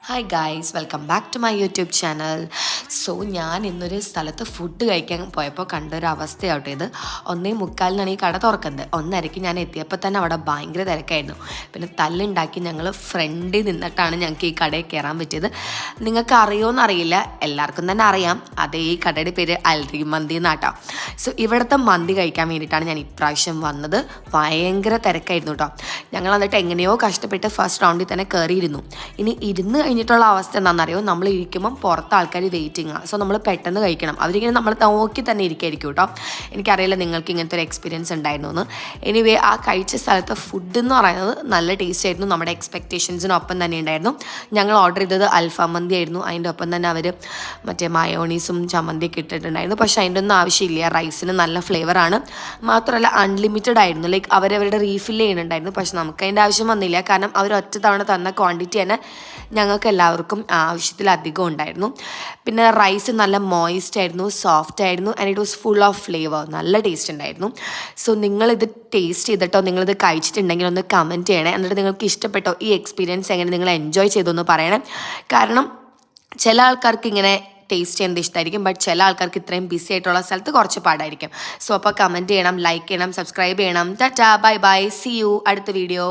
Hi guys, welcome back to my YouTube channel. ഞാൻ ഇന്നൊരു സ്ഥലത്ത് ഫുഡ് കഴിക്കാൻ പോയപ്പോൾ കണ്ടൊരു അവസ്ഥയാവട്ടെ ഇത്. 1:45 ഈ കട തുറക്കുന്നത്. 1:30 ഞാൻ എത്തിയപ്പോൾ തന്നെ അവിടെ ഭയങ്കര തിരക്കായിരുന്നു. പിന്നെ തല്ലുണ്ടാക്കി ഞങ്ങൾ ഫ്രണ്ടിൽ നിന്നിട്ടാണ് ഞങ്ങൾക്ക് ഈ കടയിൽ കയറാൻ പറ്റിയത്. നിങ്ങൾക്ക് അറിയുമോയെന്ന് അറിയില്ല, എല്ലാവർക്കും തന്നെ അറിയാം. അതേ ഈ കടയുടെ പേര് അൽറി മന്തി എന്നാട്ടോ. ഇവിടുത്തെ മന്തി കഴിക്കാൻ വേണ്ടിയിട്ടാണ് ഞാൻ ഇപ്രാവശ്യം വന്നത്. ഭയങ്കര തിരക്കായിരുന്നു കേട്ടോ. ഞങ്ങൾ എന്നിട്ട് എങ്ങനെയോ കഷ്ടപ്പെട്ട് ഫസ്റ്റ് റൗണ്ടിൽ തന്നെ കയറിയിരുന്നു. ഇനി ഇരുന്ന് കഴിഞ്ഞിട്ടുള്ള അവസ്ഥ എന്താണെന്നറിയോ, നമ്മൾ ഇരിക്കുമ്പം പുറത്ത് ആൾക്കാർ വെയിറ്റിംഗ് ആണ്. നമ്മൾ പെട്ടെന്ന് കഴിക്കണം. അവരിങ്ങനെ നമ്മൾ നോക്കി തന്നെ ഇരിക്കായിരിക്കും കേട്ടോ. എനിക്കറിയില്ല നിങ്ങൾക്ക് ഇങ്ങനത്തെ ഒരു എക്സ്പീരിയൻസ് ഉണ്ടായിരുന്നു എന്ന്. എനിവേ, ആ കഴിച്ച സ്ഥലത്തെ ഫുഡ് എന്ന് പറയുന്നത് നല്ല ടേസ്റ്റ് ആയിരുന്നു. നമ്മുടെ എക്സ്പെക്റ്റേഷൻസിനൊപ്പം തന്നെ ഉണ്ടായിരുന്നു. ഞങ്ങൾ ഓർഡർ ചെയ്തത് അൽഫാം മന്തി ആയിരുന്നു. അതിൻ്റെ ഒപ്പം തന്നെ അവർ മറ്റേ മയോണീസും ചമ്മന്തിയൊക്കെ ഇട്ടിട്ടുണ്ടായിരുന്നു. പക്ഷേ അതിൻ്റെ ഒന്നും ആവശ്യമില്ല. റൈസിന് നല്ല ഫ്ലേവറാണ്. മാത്രമല്ല അൺലിമിറ്റഡ് ആയിരുന്നു. ലൈക്ക് അവരവരുടെ റീഫിൽ ചെയ്യുന്നുണ്ടായിരുന്നു. പക്ഷെ നമുക്ക് അതിൻ്റെ ആവശ്യം വന്നില്ല. കാരണം അവർ ഒറ്റ തവണ തന്ന ക്വാണ്ടിറ്റി തന്നെ ഞങ്ങൾക്ക് എല്ലാവർക്കും ആവശ്യത്തിലധികം ഉണ്ടായിരുന്നു. പിന്നെ റൈസ് നല്ല മോയിസ്റ്റ് ആയിരുന്നു, സോഫ്റ്റ് ആയിരുന്നു, and it was full of flavour. നല്ല ടേസ്റ്റ് ഉണ്ടായിരുന്നു. നിങ്ങളിത് ടേസ്റ്റ് ചെയ്തിട്ടോ നിങ്ങളിത് കഴിച്ചിട്ടുണ്ടെങ്കിൽ ഒന്ന് കമൻറ്റ് ചെയ്യണേ. എന്നിട്ട് നിങ്ങൾക്ക് ഇഷ്ടപ്പെട്ടോ ഈ എക്സ്പീരിയൻസ്, എങ്ങനെ നിങ്ങൾ എൻജോയ് ചെയ്തൊന്ന് പറയണേ. കാരണം ചില ആൾക്കാർക്ക് ഇങ്ങനെ ടേസ്റ്റ് ചെയ്യുന്നത് ഇഷ്ടമായിരിക്കും, ബട്ട് ചില ആൾക്കാർക്ക് ഇത്രയും ബിസി ആയിട്ടുള്ള സ്ഥലത്ത് കുറച്ച് പാടായിരിക്കും. അപ്പോൾ കമൻറ്റ് ചെയ്യണം, ലൈക്ക് ചെയ്യണം, സബ്സ്ക്രൈബ് ചെയ്യണം. Tata, bye bye, see you അടുത്ത വീഡിയോ.